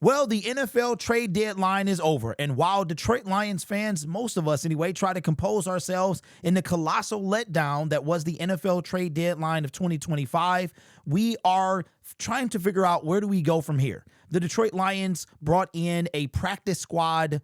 Well, the NFL trade deadline is over, and while Detroit Lions fans, most of us anyway, try to compose ourselves in the colossal letdown that was the NFL trade deadline of 2025, we are trying to figure out where do we go from here. The Detroit Lions brought in a practice squad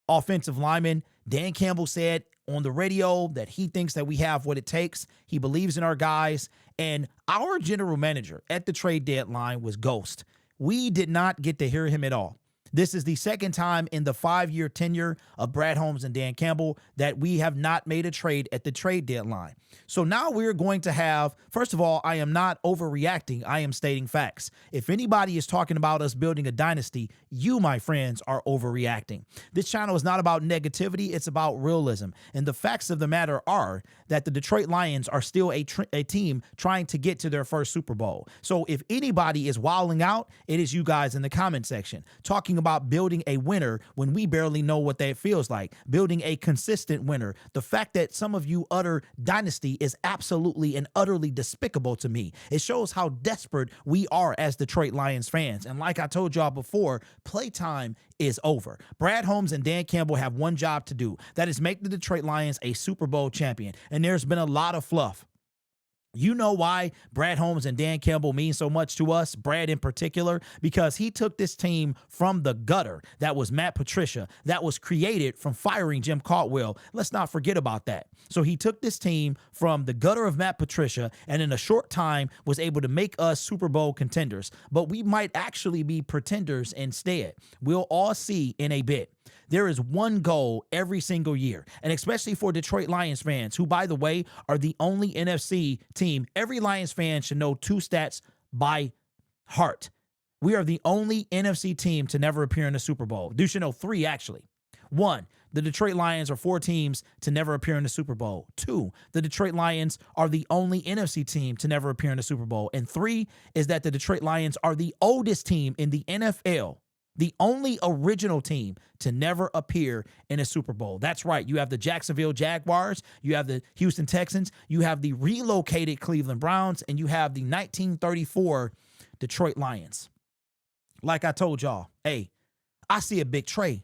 offensive lineman. Dan Campbell said on the radio that he thinks that we have what it takes. He believes in our guys, and our general manager at the trade deadline was Ghost. We did not get to hear him at all. This is the second time in the 5-year tenure of Brad Holmes and Dan Campbell that we have not made a trade at the trade deadline. So now we're going to have, first of all, I am not overreacting. I am stating facts. If anybody is talking about us building a dynasty, you, my friends, are overreacting. This channel is not about negativity. It's about realism. And the facts of the matter are that the Detroit Lions are still a team trying to get to their first Super Bowl. So if anybody is wilding out, it is you guys in the comment section talking about building a winner when we barely know what that feels like, building a consistent winner. The fact that some of you utter dynasty is absolutely and utterly despicable to me. It shows how desperate we are as Detroit Lions fans. And like I told y'all before, playtime is over. Brad Holmes and Dan Campbell have one job to do. That is make the Detroit Lions a Super Bowl champion. And there's been a lot of fluff. You know why Brad Holmes and Dan Campbell mean so much to us, Brad in particular, because he took this team from the gutter that was Matt Patricia, that was created from firing Jim Caldwell. Let's not forget about that. So he took this team from the gutter of Matt Patricia and in a short time was able to make us Super Bowl contenders. But we might actually be pretenders instead. We'll all see in a bit. There is one goal every single year, and especially for Detroit Lions fans, who, by the way, are the only NFC team. Every Lions fan should know two stats by heart. We are the only NFC team to never appear in the Super Bowl. You should know three, actually. One, the Detroit Lions are 4 teams to never appear in the Super Bowl. 2, the Detroit Lions are the only NFC team to never appear in the Super Bowl. And 3 is that the Detroit Lions are the oldest team in the NFL. The only original team to never appear in a Super Bowl. That's right. You have the Jacksonville Jaguars, you have the Houston Texans, you have the relocated Cleveland Browns, and you have the 1934 Detroit Lions. Like I told y'all, hey, I see a big tray.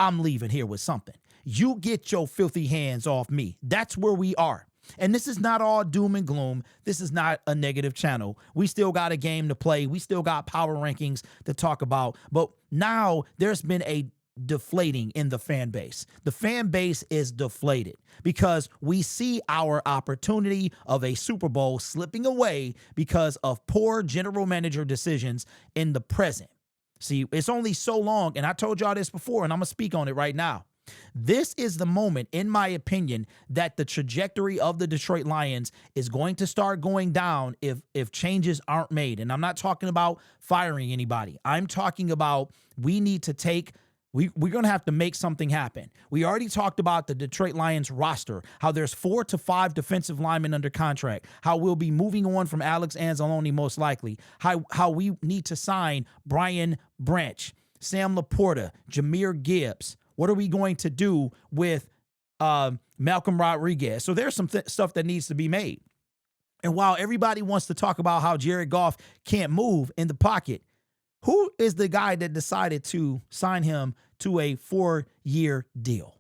I'm leaving here with something. You get your filthy hands off me. That's where we are. And this is not all doom and gloom. This is not a negative channel. We still got a game to play. We still got power rankings to talk about. But now there's been a deflating in the fan base. The fan base is deflated because we see our opportunity of a Super Bowl slipping away because of poor general manager decisions in the present. See, it's only so long, and I told y'all this before, and I'm going to speak on it right now. This is the moment, in my opinion, that the trajectory of the Detroit Lions is going to start going down if changes aren't made. And I'm not talking about firing anybody. I'm talking about we need to take we're going to have to make something happen. We already talked about the Detroit Lions roster, how there's 4 to 5 defensive linemen under contract, how we'll be moving on from Alex Anzalone most likely, how we need to sign Brian Branch, Sam Laporta, Jahmyr Gibbs. What are we going to do with Malcolm Rodriguez? So there's some stuff that needs to be made. And while everybody wants to talk about how Jared Goff can't move in the pocket, who is the guy that decided to sign him to a 4-year deal?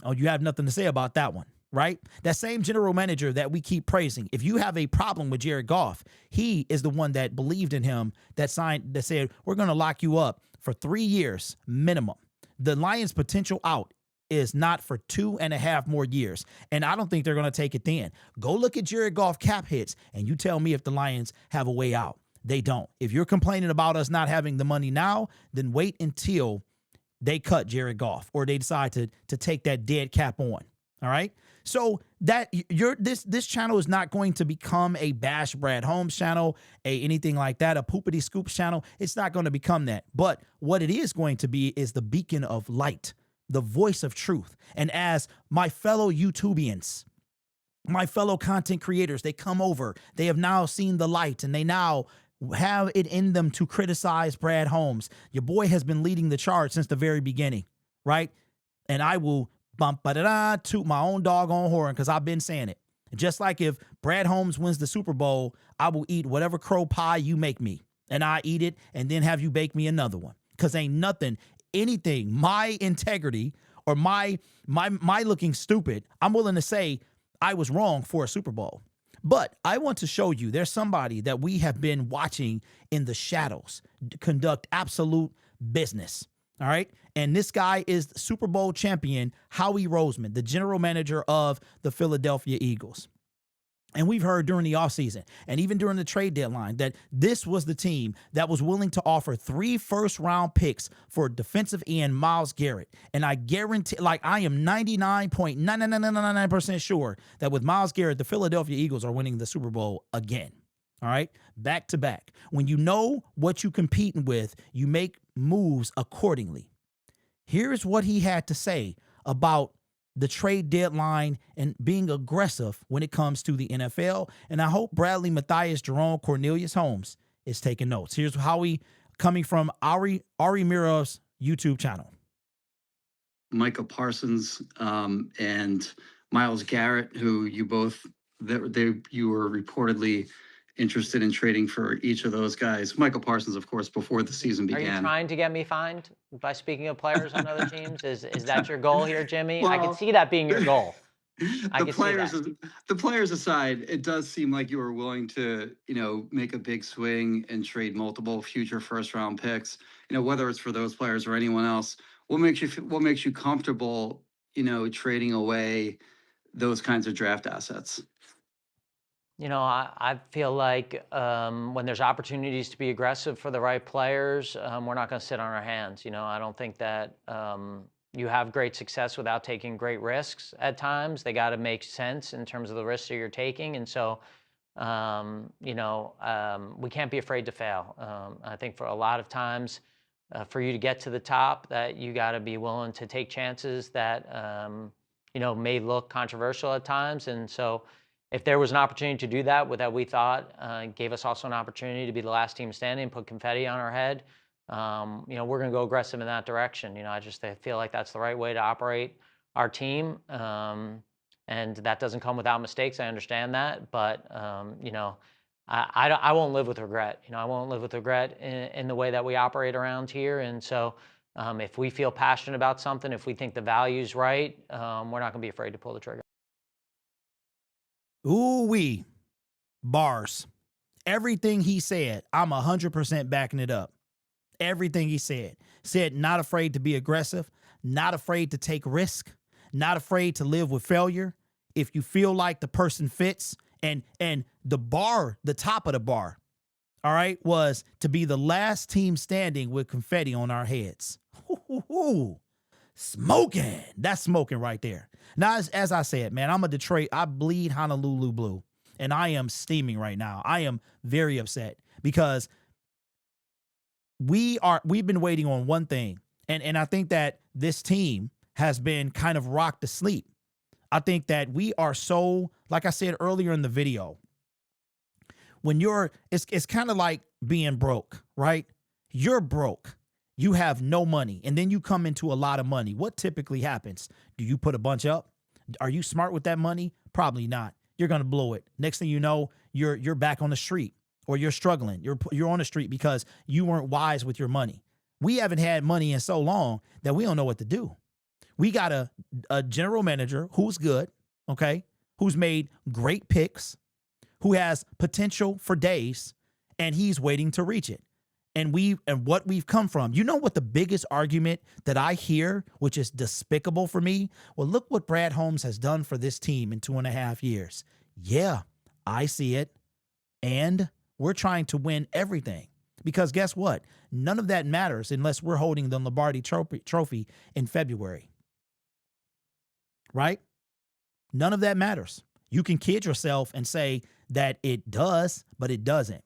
Oh, you have nothing to say about that one, right? That same general manager that we keep praising. If you have a problem with Jared Goff, he is the one that believed in him, that said, we're going to lock you up for 3 years minimum. The Lions' potential out is not for 2.5 more years. And I don't think they're going to take it then. Go look at Jared Goff cap hits and you tell me if the Lions have a way out. They don't. If you're complaining about us not having the money now, then wait until they cut Jared Goff or they decide to take that dead cap on. All right. So that this channel is not going to become a bash Brad Holmes channel, anything like that, a poopity scoops channel. It's not going to become that. But what it is going to be is the beacon of light, the voice of truth. And as my fellow YouTubians, my fellow content creators, they come over, they have now seen the light and they now have it in them to criticize Brad Holmes. Your boy has been leading the charge since the very beginning, right? And I will toot my own doggone horn because I've been saying it. Just like if Brad Holmes wins the Super Bowl, I will eat whatever crow pie you make me. and I eat it and then have you bake me another one. Because ain't nothing, anything, my integrity or my looking stupid, I'm willing to say I was wrong for a Super Bowl. But I want to show you there's somebody that we have been watching in the shadows conduct absolute business. All right. And this guy is Super Bowl champion Howie Roseman, the general manager of the Philadelphia Eagles. And we've heard during the offseason and even during the trade deadline that this was the team that was willing to offer 3 first-round picks for defensive end Myles Garrett. And I guarantee, like I am 99.99999% sure that with Myles Garrett, the Philadelphia Eagles are winning the Super Bowl again. All right? Back to back. When you know what you're competing with, you make moves accordingly. Here's what he had to say about the trade deadline and being aggressive when it comes to the NFL. And I hope Bradley Matthias, Jerome, Cornelius Holmes is taking notes. Here's how he coming from Ari Mirov's YouTube channel. Micah Parsons and Myles Garrett, who you both you were reportedly interested in trading for each of those guys. Michael Parsons, of course, before the season began. Are you trying to get me fined by speaking of players on other teams? Is that your goal here, Jimmy? Well, I can see that being your goal. The players aside, it does seem like you were willing to, make a big swing and trade multiple future first-round picks. Whether it's for those players or anyone else. What makes you comfortable, trading away those kinds of draft assets? I feel like when there's opportunities to be aggressive for the right players, we're not going to sit on our hands. I don't think that you have great success without taking great risks at times. They got to make sense in terms of the risks that you're taking. And so, we can't be afraid to fail. I think for a lot of times, for you to get to the top, that you got to be willing to take chances that, may look controversial at times. And so, if there was an opportunity to do that, we thought gave us also an opportunity to be the last team standing, put confetti on our head, we're going to go aggressive in that direction. I feel like that's the right way to operate our team. And that doesn't come without mistakes. I understand that. But, I won't live with regret. I won't live with regret in the way that we operate around here. And so if we feel passionate about something, if we think the value's right, we're not going to be afraid to pull the trigger. Ooh-wee. Bars. Everything he said, I'm 100% backing it up. Everything he said. Said not afraid to be aggressive, not afraid to take risk, not afraid to live with failure. If you feel like the person fits, and the bar, the top of the bar, all right, was to be the last team standing with confetti on our heads. Ooh. Smoking. That's smoking right there. Now, as I said, man, I'm a Detroit. I bleed Honolulu blue, and I am steaming right now. I am very upset because we've been waiting on one thing, and I think that this team has been kind of rocked to sleep. I think that we are so, like I said earlier in the video, when it's kind of like being broke, right? You're broke. You have no money, and then you come into a lot of money. What typically happens? Do you put a bunch up? Are you smart with that money? Probably not. You're going to blow it. Next thing you know, you're back on the street, or you're struggling. You're on the street because you weren't wise with your money. We haven't had money in so long that we don't know what to do. We got a general manager who's good, okay, who's made great picks, who has potential for days, and he's waiting to reach it. And what we've come from. You know what the biggest argument that I hear, which is despicable for me? Well, look what Brad Holmes has done for this team in 2.5 years. Yeah, I see it. And we're trying to win everything. Because guess what? None of that matters unless we're holding the Lombardi trophy in February. Right? None of that matters. You can kid yourself and say that it does, but it doesn't.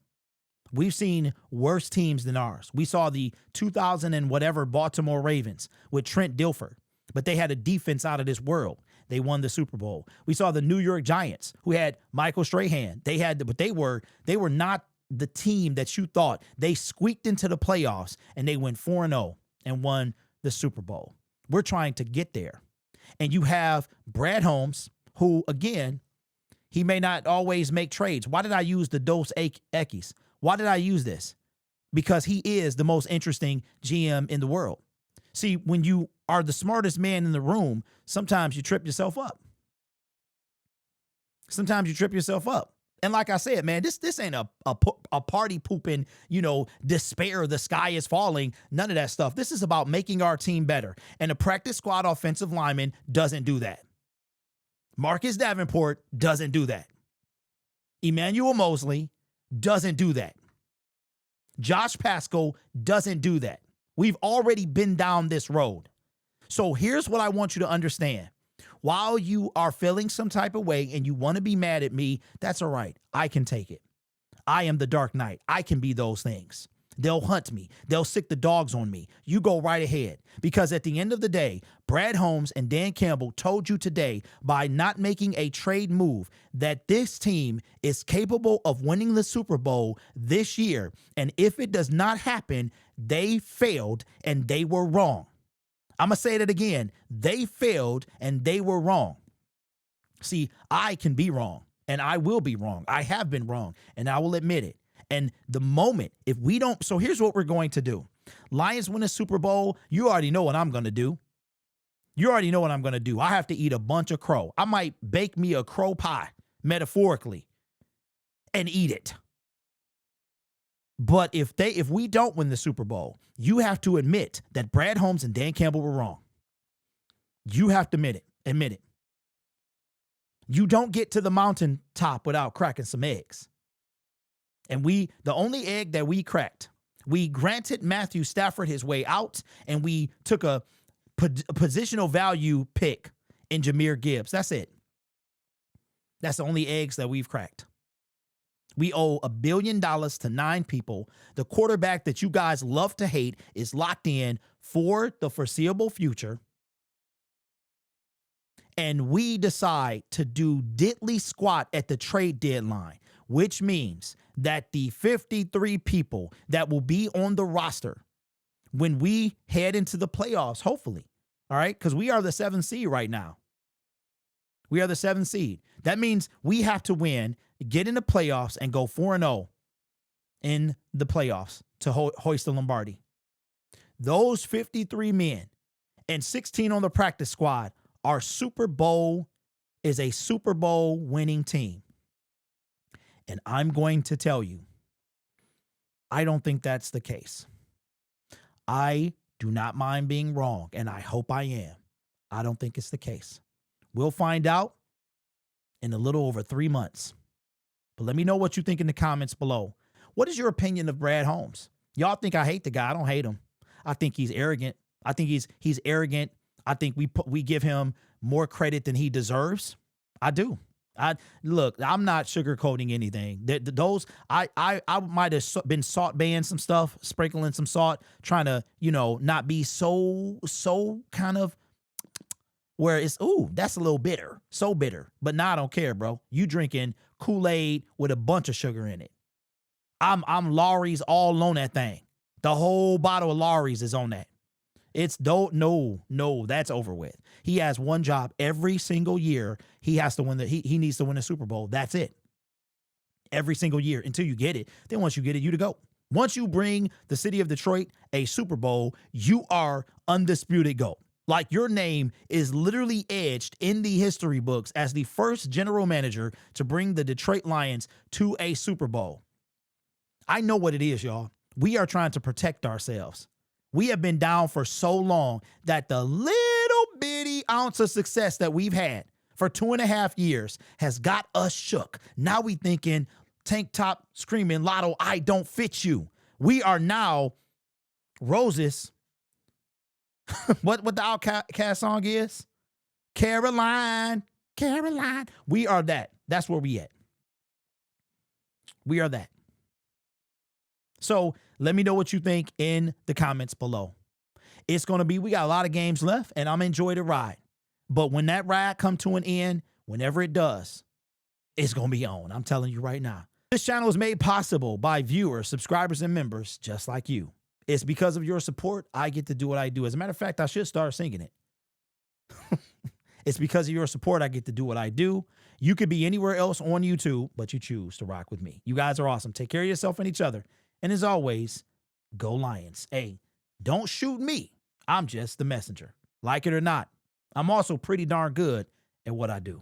We've seen worse teams than ours. We saw the 2000 and whatever Baltimore Ravens with Trent Dilfer, but they had a defense out of this world. They won the Super Bowl. We saw the New York Giants, who had Michael Strahan. But they were not the team that you thought. They squeaked into the playoffs and they went 4-0 and won the Super Bowl. We're trying to get there. And you have Brad Holmes, who, again, he may not always make trades. Why did I use the Dos Equis? Why did I use this? because he is the most interesting GM in the world. See, when you are the smartest man in the room, sometimes you trip yourself up. Sometimes you trip yourself up. And like I said, man, this ain't a party pooping, despair, the sky is falling, none of that stuff. This is about making our team better. And a practice squad offensive lineman doesn't do that. Marcus Davenport doesn't do that. Emmanuel Mosley doesn't do that. Josh Pascal doesn't do that. We've already been down this road. So here's what I want you to understand. While you are feeling some type of way and you want to be mad at me, that's all right. I can take it. I am the Dark Knight. I can be those things. They'll hunt me. They'll sick the dogs on me. You go right ahead. Because at the end of the day, Brad Holmes and Dan Campbell told you today by not making a trade move that this team is capable of winning the Super Bowl this year. And if it does not happen, they failed and they were wrong. I'm going to say that again. They failed and they were wrong. See, I can be wrong and I will be wrong. I have been wrong and I will admit it. And the moment, if we don't, so here's what we're going to do. Lions win a Super Bowl. You already know what I'm going to do. You already know what I'm going to do. I have to eat a bunch of crow. I might bake me a crow pie, metaphorically, and eat it. But if we don't win the Super Bowl, you have to admit that Brad Holmes and Dan Campbell were wrong. You have to admit it. Admit it. You don't get to the mountaintop without cracking some eggs. And the only egg that we cracked, we granted Matthew Stafford his way out, and we took a positional value pick in Jahmyr Gibbs. That's it. That's the only eggs that we've cracked. We owe $1 billion to 9 people. The quarterback that you guys love to hate is locked in for the foreseeable future. And we decide to do diddly squat at the trade deadline, which means that the 53 people that will be on the roster when we head into the playoffs, hopefully, all right, because we are the 7th seed right now. We are the 7th seed. That means we have to win, get in the playoffs, and go 4-0 in the playoffs to hoist the Lombardi. Those 53 men and 16 on the practice squad are a Super Bowl winning team. And I'm going to tell you, I don't think that's the case. I do not mind being wrong, and I hope I am. I don't think it's the case. We'll find out in a little over 3 months. But let me know what you think in the comments below. What is your opinion of Brad Holmes? Y'all think I hate the guy. I don't hate him. I think he's arrogant. I think he's arrogant. I think we give him more credit than he deserves. I do. Look, I'm not sugarcoating anything. I might have been salt baying some stuff, sprinkling some salt, trying to, not be so kind of where it's, ooh, that's a little bitter, so bitter. But now I don't care, bro. You drinking Kool-Aid with a bunch of sugar in it. I'm Lawry's all on that thing. The whole bottle of Lawry's is on that. It's no, that's over with. He has one job every single year. He has to win he needs to win a Super Bowl. That's it. Every single year until you get it. Then once you get it, you to go. Once you bring the city of Detroit a Super Bowl, you are undisputed GOAT. Like your name is literally edged in the history books as the first general manager to bring the Detroit Lions to a Super Bowl. I know what it is, y'all. We are trying to protect ourselves. We have been down for so long that the little bitty ounce of success that we've had for 2.5 years has got us shook. Now we thinking tank top screaming, Lotto, I don't fit you. We are now roses. what the Outcast song is? Caroline. We are that. That's where we at. We are that. So let me know what you think in the comments below. It's going to be, we got a lot of games left, and I'm enjoy the ride. But when that ride come to an end, whenever it does, it's going to be on. I'm telling you right now. This channel is made possible by viewers, subscribers, and members just like you. It's because of your support I get to do what I do. As a matter of fact, I should start singing it. It's because of your support I get to do what I do. You could be anywhere else on YouTube, but you choose to rock with me. You guys are awesome. Take care of yourself and each other. And as always, Go Lions. Hey, don't shoot me. I'm just the messenger. Like it or not, I'm also pretty darn good at what I do.